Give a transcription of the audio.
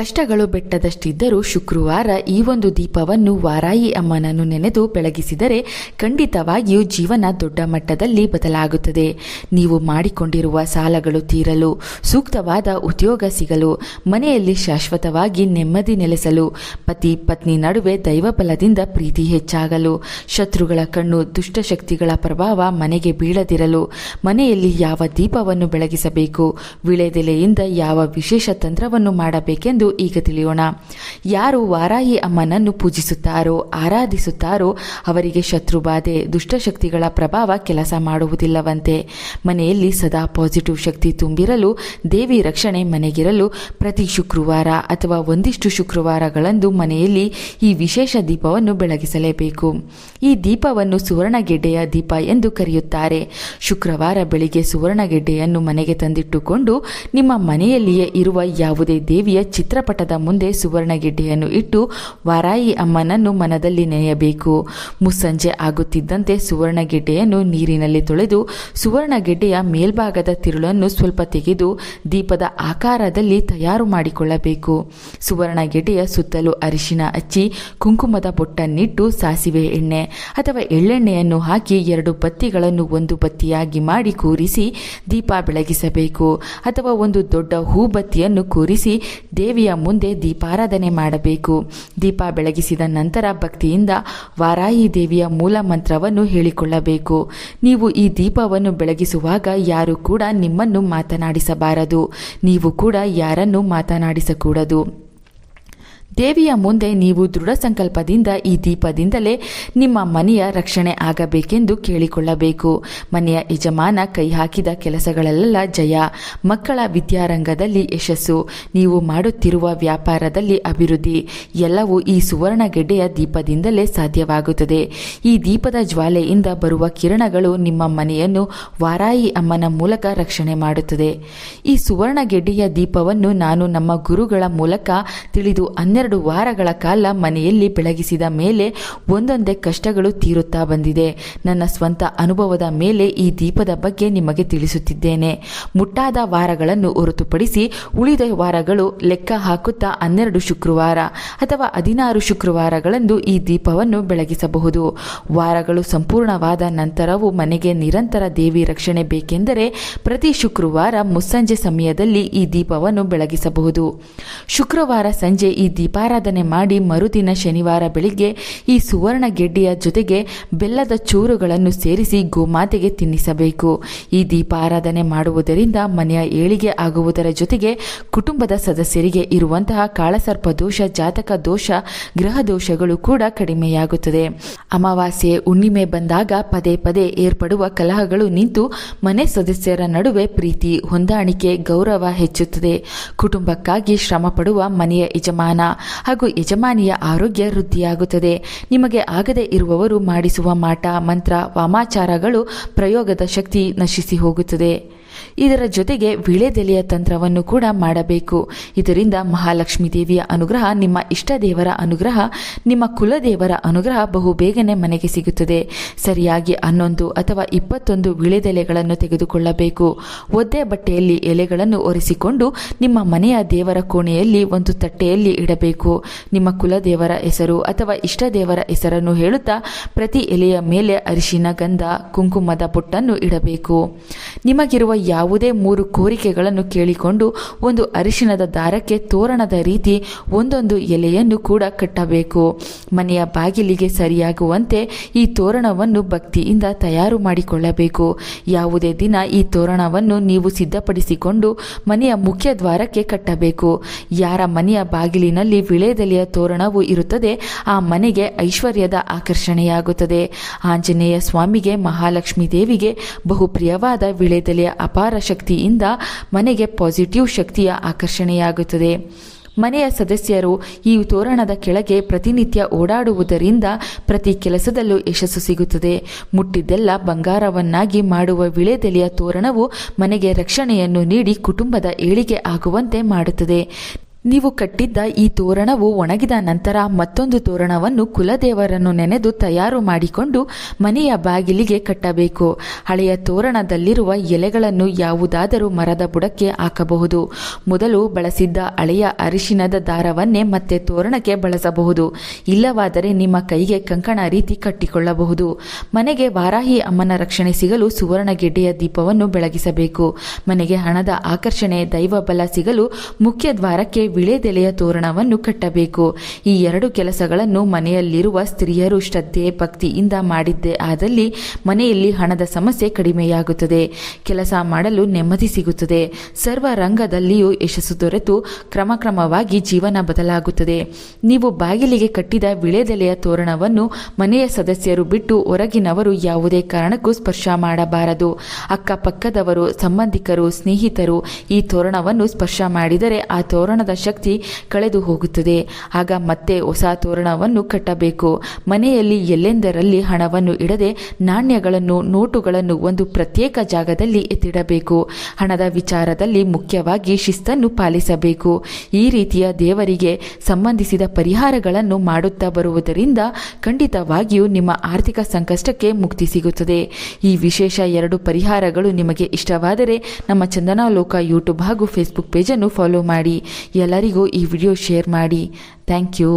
ಕಷ್ಟಗಳು ಬೆಟ್ಟದಷ್ಟಿದ್ದರೂ ಶುಕ್ರವಾರ ಈ ಒಂದು ದೀಪವನ್ನು ವಾರಾಯಿ ಅಮ್ಮನನ್ನು ನೆನೆದು ಬೆಳಗಿಸಿದರೆ ಖಂಡಿತವಾಗಿಯೂ ಜೀವನ ದೊಡ್ಡ ಮಟ್ಟದಲ್ಲಿ ಬದಲಾಗುತ್ತದೆ. ನೀವು ಮಾಡಿಕೊಂಡಿರುವ ಸಾಲಗಳು ತೀರಲು, ಸೂಕ್ತವಾದ ಉದ್ಯೋಗ ಸಿಗಲು, ಮನೆಯಲ್ಲಿ ಶಾಶ್ವತವಾಗಿ ನೆಮ್ಮದಿ ನೆಲೆಸಲು, ಪತಿ ಪತ್ನಿ ನಡುವೆ ದೈವಬಲದಿಂದ ಪ್ರೀತಿ ಹೆಚ್ಚಾಗಲು, ಶತ್ರುಗಳ ಕಣ್ಣು ದುಷ್ಟಶಕ್ತಿಗಳ ಪ್ರಭಾವ ಮನೆಗೆ ಬೀಳದಿರಲು, ಮನೆಯಲ್ಲಿ ಯಾವ ದೀಪವನ್ನು ಬೆಳಗಿಸಬೇಕು, ವಿಳೆದೆಲೆಯಿಂದ ಯಾವ ವಿಶೇಷ ತಂತ್ರವನ್ನು ಮಾಡಬೇಕೆಂದು ಈಗ ತಿಳಿಯೋಣ. ಯಾರು ವಾರಾಯಿ ಅಮ್ಮನನ್ನು ಪೂಜಿಸುತ್ತಾರೋ, ಆರಾಧಿಸುತ್ತಾರೋ ಅವರಿಗೆ ಶತ್ರುಬಾಧೆ, ದುಷ್ಟಶಕ್ತಿಗಳ ಪ್ರಭಾವ ಕೆಲಸ ಮಾಡುವುದಿಲ್ಲವಂತೆ. ಮನೆಯಲ್ಲಿ ಸದಾ ಪಾಸಿಟಿವ್ ಶಕ್ತಿ ತುಂಬಿರಲು, ದೇವಿ ರಕ್ಷಣೆ ಮನೆಗಿರಲು ಪ್ರತಿ ಶುಕ್ರವಾರ ಅಥವಾ ಒಂದಿಷ್ಟು ಶುಕ್ರವಾರಗಳಂದು ಮನೆಯಲ್ಲಿ ಈ ವಿಶೇಷ ದೀಪವನ್ನು ಬೆಳಗಿಸಲೇಬೇಕು. ಈ ದೀಪವನ್ನು ಸುವರ್ಣಗೆಡ್ಡೆಯ ದೀಪ ಎಂದು ಕರೆಯುತ್ತಾರೆ. ಶುಕ್ರವಾರ ಬೆಳಿಗ್ಗೆ ಸುವರ್ಣಗೆಡ್ಡೆಯನ್ನು ಮನೆಗೆ ತಂದಿಟ್ಟುಕೊಂಡು ನಿಮ್ಮ ಮನೆಯಲ್ಲಿಯೇ ಇರುವ ಯಾವುದೇ ದೇವಿಯ ಚಿತ್ರಪಟದ ಮುಂದೆ ಸುವರ್ಣಗೆಡ್ಡೆಯನ್ನು ಇಟ್ಟು ವಾರಾಯಿ ಅಮ್ಮನನ್ನು ಮನದಲ್ಲಿ ನೆನೆಯಬೇಕು. ಮುಸ್ಸಂಜೆ ಆಗುತ್ತಿದ್ದಂತೆ ಸುವರ್ಣಗೆಡ್ಡೆಯನ್ನು ನೀರಿನಲ್ಲಿ ತೊಳೆದು ಸುವರ್ಣಗೆಡ್ಡೆಯ ಮೇಲ್ಭಾಗದ ತಿರುಳನ್ನು ಸ್ವಲ್ಪ ತೆಗೆದು ದೀಪದ ಆಕಾರದಲ್ಲಿ ತಯಾರು ಮಾಡಿಕೊಳ್ಳಬೇಕು. ಸುವರ್ಣಗೆಡ್ಡೆಯ ಸುತ್ತಲೂ ಅರಿಶಿನ ಹಚ್ಚಿ ಕುಂಕುಮದ ಬೊಟ್ಟನ್ನಿಟ್ಟು ಸಾಸಿವೆ ಎಣ್ಣೆ ಅಥವಾ ಎಳ್ಳೆಣ್ಣೆಯನ್ನು ಹಾಕಿ 2 ಬತ್ತಿಗಳನ್ನು ಒಂದು ಬತ್ತಿಯಾಗಿ ಮಾಡಿ ಕೂರಿಸಿ ದೀಪ ಬೆಳಗಿಸಬೇಕು. ಅಥವಾ ಒಂದು ದೊಡ್ಡ ಹೂಬತ್ತಿಯನ್ನು ಕೂರಿಸಿ ದೇವಿಯ ಮುಂದೆ ದೀಪಾರಾಧನೆ ಮಾಡಬೇಕು. ದೀಪ ಬೆಳಗಿಸಿದ ನಂತರ ಭಕ್ತಿಯಿಂದ ವಾರಾಯಿ ದೇವಿಯ ಮೂಲ ಮಂತ್ರವನ್ನು ಹೇಳಿಕೊಳ್ಳಬೇಕು. ನೀವು ಈ ದೀಪವನ್ನು ಬೆಳಗಿಸುವಾಗ ಯಾರು ಕೂಡ ನಿಮ್ಮನ್ನು ಮಾತನಾಡಿಸಬಾರದು. ನೀವು ಕೂಡ ಯಾರನ್ನು ಮಾತನಾಡಿಸಕೂಡದು. ದೇವಿಯ ಮುಂದೆ ನೀವು ದೃಢ ಸಂಕಲ್ಪದಿಂದ ಈ ದೀಪದಿಂದಲೇ ನಿಮ್ಮ ಮನೆಯ ರಕ್ಷಣೆ ಆಗಬೇಕೆಂದು ಕೇಳಿಕೊಳ್ಳಬೇಕು. ಮನೆಯ ಯಜಮಾನ ಕೈ ಹಾಕಿದ ಕೆಲಸಗಳಲ್ಲೆಲ್ಲ ಜಯ, ಮಕ್ಕಳ ವಿದ್ಯಾರಂಗದಲ್ಲಿ ಯಶಸ್ಸು, ನೀವು ಮಾಡುತ್ತಿರುವ ವ್ಯಾಪಾರದಲ್ಲಿ ಅಭಿವೃದ್ಧಿ ಎಲ್ಲವೂ ಈ ಸುವರ್ಣಗೆಡ್ಡೆಯ ದೀಪದಿಂದಲೇ ಸಾಧ್ಯವಾಗುತ್ತದೆ. ಈ ದೀಪದ ಜ್ವಾಲೆಯಿಂದ ಬರುವ ಕಿರಣಗಳು ನಿಮ್ಮ ಮನೆಯನ್ನು ವಾರಾಯಿ ಅಮ್ಮನ ಮೂಲಕ ರಕ್ಷಣೆ ಮಾಡುತ್ತದೆ. ಈ ಸುವರ್ಣಗೆಡ್ಡೆಯ ದೀಪವನ್ನು ನಾನು ನಮ್ಮ ಗುರುಗಳ ಮೂಲಕ ತಿಳಿದು 12 ವಾರಗಳ ಕಾಲ ಮನೆಯಲ್ಲಿ ಬೆಳಗಿಸಿದ ಮೇಲೆ ಒಂದೊಂದೇ ಕಷ್ಟಗಳು ತೀರುತ್ತಾ ಬಂದಿದೆ. ನನ್ನ ಸ್ವಂತ ಅನುಭವದ ಮೇಲೆ ಈ ದೀಪದ ಬಗ್ಗೆ ನಿಮಗೆ ತಿಳಿಸುತ್ತಿದ್ದೇನೆ. ಮುಟ್ಟಾದ ವಾರಗಳನ್ನು ಹೊರತುಪಡಿಸಿ ಉಳಿದ ವಾರಗಳು ಲೆಕ್ಕ ಹಾಕುತ್ತಾ 12 ಶುಕ್ರವಾರ ಅಥವಾ 16 ಶುಕ್ರವಾರಗಳಂದು ಈ ದೀಪವನ್ನು ಬೆಳಗಿಸಬಹುದು. ವಾರಗಳು ಸಂಪೂರ್ಣವಾದ ನಂತರವೂ ಮನೆಗೆ ನಿರಂತರ ದೇವಿ ರಕ್ಷಣೆ ಬೇಕೆಂದರೆ ಪ್ರತಿ ಶುಕ್ರವಾರ ಮುಸ್ಸಂಜೆ ಸಮಯದಲ್ಲಿ ಈ ದೀಪವನ್ನು ಬೆಳಗಿಸಬಹುದು. ಶುಕ್ರವಾರ ಸಂಜೆ ಈ ದೀಪಾರಾಧನೆ ಮಾಡಿ ಮರುದಿನ ಶನಿವಾರ ಬೆಳಿಗ್ಗೆ ಈ ಸುವರ್ಣಗೆಡ್ಡೆಯ ಜೊತೆಗೆ ಬೆಲ್ಲದ ಚೂರುಗಳನ್ನು ಸೇರಿಸಿ ಗೋಮಾತೆಗೆ ತಿನ್ನಿಸಬೇಕು. ಈ ದೀಪಾರಾಧನೆ ಮಾಡುವುದರಿಂದ ಮನೆಯ ಏಳಿಗೆ ಆಗುವುದರ ಜೊತೆಗೆ ಕುಟುಂಬದ ಸದಸ್ಯರಿಗೆ ಇರುವಂತಹ ಕಾಳಸರ್ಪ ದೋಷ, ಜಾತಕ ದೋಷ, ಗ್ರಹ ದೋಷಗಳು ಕೂಡ ಕಡಿಮೆಯಾಗುತ್ತದೆ. ಅಮಾವಾಸ್ಯೆ, ಹುಣ್ಣಿಮೆ ಬಂದಾಗ ಪದೇ ಪದೇ ಏರ್ಪಡುವ ಕಲಹಗಳು ನಿಂತು ಮನೆ ಸದಸ್ಯರ ನಡುವೆ ಪ್ರೀತಿ, ಹೊಂದಾಣಿಕೆ, ಗೌರವ ಹೆಚ್ಚುತ್ತದೆ. ಕುಟುಂಬಕ್ಕಾಗಿ ಶ್ರಮ ಪಡುವ ಮನೆಯ ಯಜಮಾನ ಹಾಗೂ ಯಜಮಾನಿಯ ಆರೋಗ್ಯ ವೃದ್ಧಿಯಾಗುತ್ತದೆ. ನಿಮಗೆ ಆಗದೇ ಇರುವವರು ಮಾಡಿಸುವ ಮಾಟ, ಮಂತ್ರ, ವಾಮಾಚಾರಗಳು ಪ್ರಯೋಗದ ಶಕ್ತಿ ನಶಿಸಿ ಹೋಗುತ್ತದೆ. ಇದರ ಜೊತೆಗೆ ವಿಳೆದೆಲೆಯ ತಂತ್ರವನ್ನು ಕೂಡ ಮಾಡಬೇಕು. ಇದರಿಂದ ಮಹಾಲಕ್ಷ್ಮೀ ದೇವಿಯ ಅನುಗ್ರಹ, ನಿಮ್ಮ ಇಷ್ಟ ದೇವರ ಅನುಗ್ರಹ, ನಿಮ್ಮ ಕುಲದೇವರ ಅನುಗ್ರಹ ಬಹುಬೇಗನೆ ಮನೆಗೆ ಸಿಗುತ್ತದೆ. ಸರಿಯಾಗಿ 11 ಅಥವಾ 21 ವಿಳೆದೆಲೆಗಳನ್ನು ತೆಗೆದುಕೊಳ್ಳಬೇಕು. ಒದ್ದೆ ಬಟ್ಟೆಯಲ್ಲಿ ಎಲೆಗಳನ್ನು ಒರೆಸಿಕೊಂಡು ನಿಮ್ಮ ಮನೆಯ ದೇವರ ಕೋಣೆಯಲ್ಲಿ ಒಂದು ತಟ್ಟೆಯಲ್ಲಿ ಇಡಬೇಕು. ನಿಮ್ಮ ಕುಲದೇವರ ಹೆಸರು ಅಥವಾ ಇಷ್ಟ ದೇವರ ಹೆಸರನ್ನು ಹೇಳುತ್ತಾ ಪ್ರತಿ ಎಲೆಯ ಮೇಲೆ ಅರಿಶಿನ, ಗಂಧ, ಕುಂಕುಮದ ಬೊಟ್ಟನ್ನು ಇಡಬೇಕು. ನಿಮಗಿರುವ ಯಾವುದೇ 3 ಕೋರಿಕೆಗಳನ್ನು ಕೇಳಿಕೊಂಡು ಒಂದು ಅರಿಶಿಣದ ದಾರಕ್ಕೆ ತೋರಣದ ರೀತಿ ಒಂದೊಂದು ಎಲೆಯನ್ನು ಕೂಡ ಕಟ್ಟಬೇಕು. ಮನೆಯ ಬಾಗಿಲಿಗೆ ಸರಿಯಾಗುವಂತೆ ಈ ತೋರಣವನ್ನು ಭಕ್ತಿಯಿಂದ ತಯಾರು ಮಾಡಿಕೊಳ್ಳಬೇಕು. ಯಾವುದೇ ದಿನ ಈ ತೋರಣವನ್ನು ನೀವು ಸಿದ್ಧಪಡಿಸಿಕೊಂಡು ಮನೆಯ ಮುಖ್ಯ ದ್ವಾರಕ್ಕೆ ಕಟ್ಟಬೇಕು. ಯಾರ ಮನೆಯ ಬಾಗಿಲಿನಲ್ಲಿ ವಿಳೆದೆಲೆಯ ತೋರಣವು ಇರುತ್ತದೆ ಆ ಮನೆಗೆ ಐಶ್ವರ್ಯದ ಆಕರ್ಷಣೆಯಾಗುತ್ತದೆ. ಆಂಜನೇಯ ಸ್ವಾಮಿಗೆ, ಮಹಾಲಕ್ಷ್ಮೀ ದೇವಿಗೆ ಬಹುಪ್ರಿಯವಾದ ವಿಳೆದೆಲೆಯ ಅಪಾರ ಶಕ್ತಿಯಿಂದ ಮನೆಗೆ ಪಾಸಿಟಿವ್ ಶಕ್ತಿಯ ಆಕರ್ಷಣೆಯಾಗುತ್ತದೆ. ಮನೆಯ ಸದಸ್ಯರು ಈ ತೋರಣದ ಕೆಳಗೆ ಪ್ರತಿನಿತ್ಯ ಓಡಾಡುವುದರಿಂದ ಪ್ರತಿ ಕೆಲಸದಲ್ಲೂ ಯಶಸ್ಸು ಸಿಗುತ್ತದೆ. ಮುಟ್ಟಿದ್ದೆಲ್ಲ ಬಂಗಾರವನ್ನಾಗಿ ಮಾಡುವ ವಿಳೆದೆಲೆಯ ತೋರಣವು ಮನೆಗೆ ರಕ್ಷಣೆಯನ್ನು ನೀಡಿ ಕುಟುಂಬದ ಏಳಿಗೆ ಆಗುವಂತೆ ಮಾಡುತ್ತದೆ. ನೀವು ಕಟ್ಟಿದ್ದ ಈ ತೋರಣವು ಒಣಗಿದ ನಂತರ ಮತ್ತೊಂದು ತೋರಣವನ್ನು ಕುಲದೇವರನ್ನು ನೆನೆದು ತಯಾರು ಮಾಡಿಕೊಂಡು ಮನೆಯ ಬಾಗಿಲಿಗೆ ಕಟ್ಟಬೇಕು. ಹಳೆಯ ತೋರಣದಲ್ಲಿರುವ ಎಲೆಗಳನ್ನು ಯಾವುದಾದರೂ ಮರದ ಬುಡಕ್ಕೆ ಹಾಕಬಹುದು. ಮೊದಲು ಬಳಸಿದ್ದ ಹಳೆಯ ಅರಿಶಿನದ ದಾರವನ್ನೇ ಮತ್ತೆ ತೋರಣಕ್ಕೆ ಬಳಸಬಹುದು. ಇಲ್ಲವಾದರೆ ನಿಮ್ಮ ಕೈಗೆ ಕಂಕಣ ರೀತಿ ಕಟ್ಟಿಕೊಳ್ಳಬಹುದು. ಮನೆಗೆ ವಾರಾಹಿ ಅಮ್ಮನ ರಕ್ಷಣೆ ಸಿಗಲು ಸುವರ್ಣಗೆಡ್ಡೆಯ ದೀಪವನ್ನು ಬೆಳಗಿಸಬೇಕು. ಮನೆಗೆ ಹಣದ ಆಕರ್ಷಣೆ, ದೈವ ಬಲ ಸಿಗಲು ಮುಖ್ಯ ದ್ವಾರಕ್ಕೆ ವಿಳೆದೆಲೆಯ ತೋರಣವನ್ನು ಕಟ್ಟಬೇಕು. ಈ ಎರಡು ಕೆಲಸಗಳನ್ನು ಮನೆಯಲ್ಲಿರುವ ಸ್ತ್ರೀಯರು ಶ್ರದ್ಧೆ ಭಕ್ತಿಯಿಂದ ಮಾಡಿದ್ದೇ ಆದಲ್ಲಿ ಮನೆಯಲ್ಲಿ ಹಣದ ಸಮಸ್ಯೆ ಕಡಿಮೆಯಾಗುತ್ತದೆ. ಕೆಲಸ ಮಾಡಲು ನೆಮ್ಮದಿ ಸಿಗುತ್ತದೆ. ಸರ್ವ ರಂಗದಲ್ಲಿಯೂ ಯಶಸ್ಸು ದೊರೆತು ಕ್ರಮಕ್ರಮವಾಗಿ ಜೀವನ ಬದಲಾಗುತ್ತದೆ. ನೀವು ಬಾಗಿಲಿಗೆ ಕಟ್ಟಿದ ವಿಳೆದೆಲೆಯ ತೋರಣವನ್ನು ಮನೆಯ ಸದಸ್ಯರು ಬಿಟ್ಟು ಹೊರಗಿನವರು ಯಾವುದೇ ಕಾರಣಕ್ಕೂ ಸ್ಪರ್ಶ ಮಾಡಬಾರದು. ಅಕ್ಕಪಕ್ಕದವರು, ಸಂಬಂಧಿಕರು, ಸ್ನೇಹಿತರು ಈ ತೋರಣವನ್ನು ಸ್ಪರ್ಶ ಮಾಡಿದರೆ ಆ ತೋರಣದ ಶಕ್ತಿ ಕಳೆದು ಹೋಗುತ್ತದೆ. ಆಗ ಮತ್ತೆ ಹೊಸ ತೋರಣವನ್ನು ಕಟ್ಟಬೇಕು. ಮನೆಯಲ್ಲಿ ಎಲ್ಲೆಂದರಲ್ಲಿ ಹಣವನ್ನು ಇಡದೆ ನಾಣ್ಯಗಳನ್ನು, ನೋಟುಗಳನ್ನು ಒಂದು ಪ್ರತ್ಯೇಕ ಜಾಗದಲ್ಲಿ ಎತ್ತಿಡಬೇಕು. ಹಣದ ವಿಚಾರದಲ್ಲಿ ಮುಖ್ಯವಾಗಿ ಶಿಸ್ತನ್ನು ಪಾಲಿಸಬೇಕು. ಈ ರೀತಿಯ ದೇವರಿಗೆ ಸಂಬಂಧಿಸಿದ ಪರಿಹಾರಗಳನ್ನು ಮಾಡುತ್ತಾ ಬರುವುದರಿಂದ ಖಂಡಿತವಾಗಿಯೂ ನಿಮ್ಮ ಆರ್ಥಿಕ ಸಂಕಷ್ಟಕ್ಕೆ ಮುಕ್ತಿ ಸಿಗುತ್ತದೆ. ಈ ವಿಶೇಷ 2 ಪರಿಹಾರಗಳು ನಿಮಗೆ ಇಷ್ಟವಾದರೆ ನಮ್ಮ ಚಂದನಾ ಲೋಕ ಯೂಟ್ಯೂಬ್ ಹಾಗೂ ಫೇಸ್ಬುಕ್ ಪೇಜನ್ನು ಫಾಲೋ ಮಾಡಿ. ಎಲ್ಲರಿಗೂ ಈ ವಿಡಿಯೋ ಶೇರ್ ಮಾಡಿ. Thank you.